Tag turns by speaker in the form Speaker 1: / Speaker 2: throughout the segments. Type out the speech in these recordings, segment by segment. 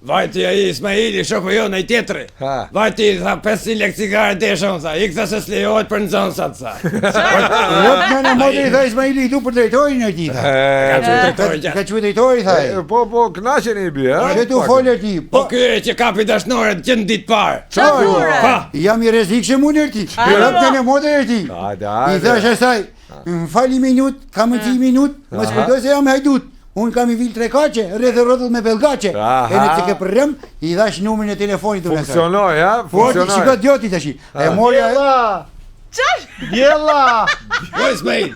Speaker 1: Vajti ai Ismaili, shoku jo, në i tjetëri. Vajti, tha, 500 lekë cigare desha, unë, tha, i këta se s'lejohet për në zonë, sa të tha.
Speaker 2: Rëpë në modri, tha Ismaili, i du për drejtorin e ti, tha. Ka që drejtori, tha.
Speaker 3: Po, knaqen i bi, ha?
Speaker 2: Që tu folë e ti.
Speaker 1: Po kërë që kapi dashnore të qënë ditë parë.
Speaker 2: Qarë? Jam i rezikshëm unë e ti. Rëpë në modri e ti. I thash asaj, më fali minut, kam në 10 minut, më s'kujtoj se jam hajdut. Unë kam i vil 3 kache, rreth e rrotull me belgache. E në që ke përrëm, i dhash numrin e telefonit të nësaj.
Speaker 3: Funksionoj, ha? Funksionoj.
Speaker 2: Shiko djoti të shi. E morja e...
Speaker 4: Qash?
Speaker 5: Djela!
Speaker 1: O Ismail!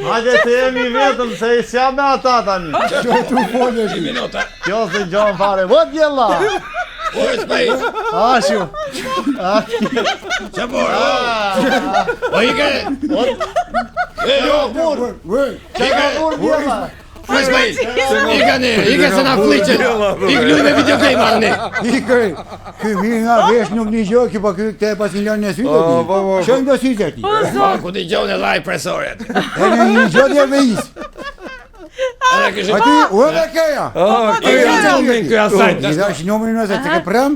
Speaker 5: Hajde të jemi vetëm, se i s'jam me ata tani.
Speaker 2: Që tu folë e shi.
Speaker 1: Minuta.
Speaker 5: Kjo se gjohën fare. O djela!
Speaker 1: O Ismail!
Speaker 5: Ashu!
Speaker 1: Qa borë? O ike!
Speaker 2: Jo, burë!
Speaker 5: Djela!
Speaker 1: O Ismail! Ike se na fliqen! Ike luj me videogame arni!
Speaker 2: Ike! Ky mirë nga vesh nuk një gjoj, ky pa ky këte pas një lënë në sytë ti. Shojnë do sytë ti.
Speaker 1: Ku t'i gjohën e laj presoret.
Speaker 2: E në një gjoj dhe vejis.
Speaker 1: Edhe kështë...
Speaker 2: Ati, u edhe keja. I dhash numrin nëse të ke prëm,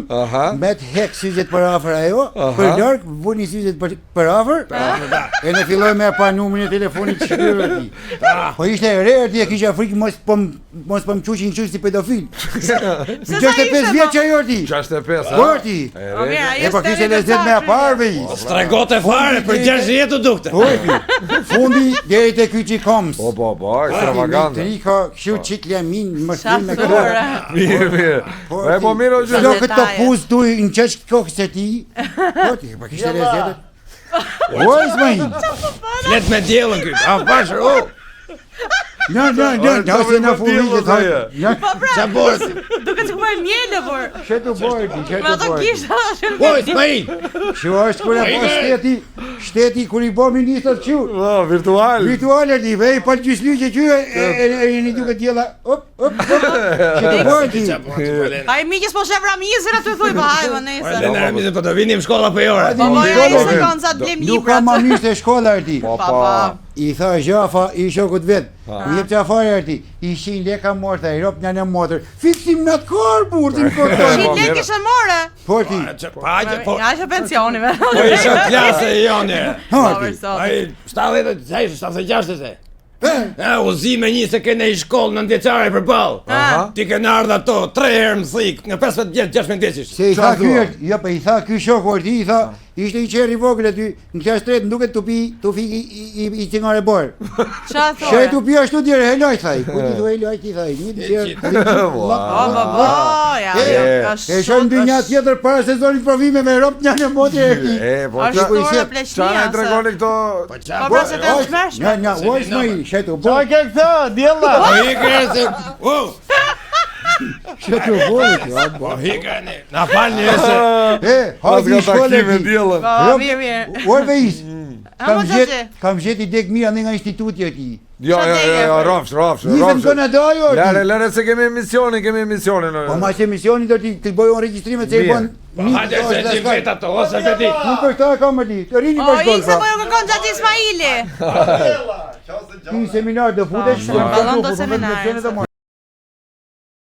Speaker 2: met hek syzet për afer ajo, për lërk, vuni syzet për afer, e në filloj me pa numrin e telefonit që shkyrë ti. Po ishte e rejë ti e kisha frikë mos pëm quqin qështë si pedofil. 65 vjetë që ajo ti.
Speaker 3: 65, ha?
Speaker 2: Por ti. E po kishte lezet me aparve i.
Speaker 1: Stregote fare për 6 jetu dukte.
Speaker 2: Fundi deri te ky që koms.
Speaker 3: Po, ekstravagante.
Speaker 2: Trika, kështu qik lemin, më shtim me kërë.
Speaker 3: Mirë. E po mirë o gjë.
Speaker 2: Jo këtë puz tu në qesh kokës e ti. Po ti, pa kishte lezetet. O, Ismail.
Speaker 1: Flet me djelën këtë, a pashër, o.
Speaker 2: Në, se në fundi që thajë.
Speaker 1: Qa borë?
Speaker 4: Duke që këpër mjellë, por.
Speaker 2: Shetu borë ti,
Speaker 4: Me ato kishtë,
Speaker 1: O, Ismail.
Speaker 2: Që është kërë po shteti kër i bo ministrat që.
Speaker 3: Virtual.
Speaker 2: Virtual e ti, vej, pa gjysly që që e një duke tjela. Që të borë ti.
Speaker 4: A i miqës po shef Ramizër aty thuj, pa hajva nëjse.
Speaker 1: Lene Ramizën, po të vinim shkolla për jore.
Speaker 4: Po ja i se kanë sa të blem
Speaker 2: Nuk ka
Speaker 4: librat.
Speaker 2: ma mirë se shkolla e ti.
Speaker 4: Pa.
Speaker 2: I tha Gjafa, i shokut vetë, i jep qafare e ti, i 100 leka morta, i rop një në motër, fiksim në të korë, burë, të më
Speaker 4: 100 lekë ishe more.
Speaker 2: Po ti,
Speaker 4: Ja ishe pensionive.
Speaker 1: Po ishe klase e jone.
Speaker 2: ti.
Speaker 1: A i 76 e. Uzi me një se kene i shkollë në ndjeqare për balë. Ti kene ardhë ato 3 herë më thikë, nga 15 vjetë, 16 vjetë.
Speaker 2: Se i tha kyrt, jo pe i tha ky shoku e ti, i tha, ishte i qeri vogël aty, në kja shtretë, në duket të fi i cingare borë.
Speaker 4: Qa thore?
Speaker 2: Që e të pia shtu djerë, heloj, thaj, ku ti du heloj, ti thaj, një djerë. E shojnë dy një tjetër para sezonit provime me ropë një në motë e ti.
Speaker 4: Ashtu e pleqnia.
Speaker 3: Qa në tregoni këto...
Speaker 4: Po pra se të shmeshme.
Speaker 2: Një, oj Ismail, shetu,
Speaker 5: Qa ke këtë, djela?
Speaker 1: Po hikë se...
Speaker 2: shetu bojë ti,
Speaker 1: Po hikë ne... Na falë një se...
Speaker 2: hajdi i shkolle ti.
Speaker 4: Po, mirë.
Speaker 2: Orve is,
Speaker 4: Amo qaqe.
Speaker 2: kam gjet i dek mira nga instituti e ti.
Speaker 3: Jo, rafsh.
Speaker 2: Nisëm të në dojo ti.
Speaker 3: Lere se kemi emisionin.
Speaker 2: Po ma që emisioni do t'i bojë registrimet se i bon...
Speaker 1: Hajde se ti vetë ato, ose të ti.
Speaker 2: Nuk për këta e kam më di, të rini
Speaker 4: O,
Speaker 2: bashkoll
Speaker 4: ikse po ju kërkon qatë Ismaili.
Speaker 2: Ti seminar do futesh,
Speaker 4: Vallon do seminar.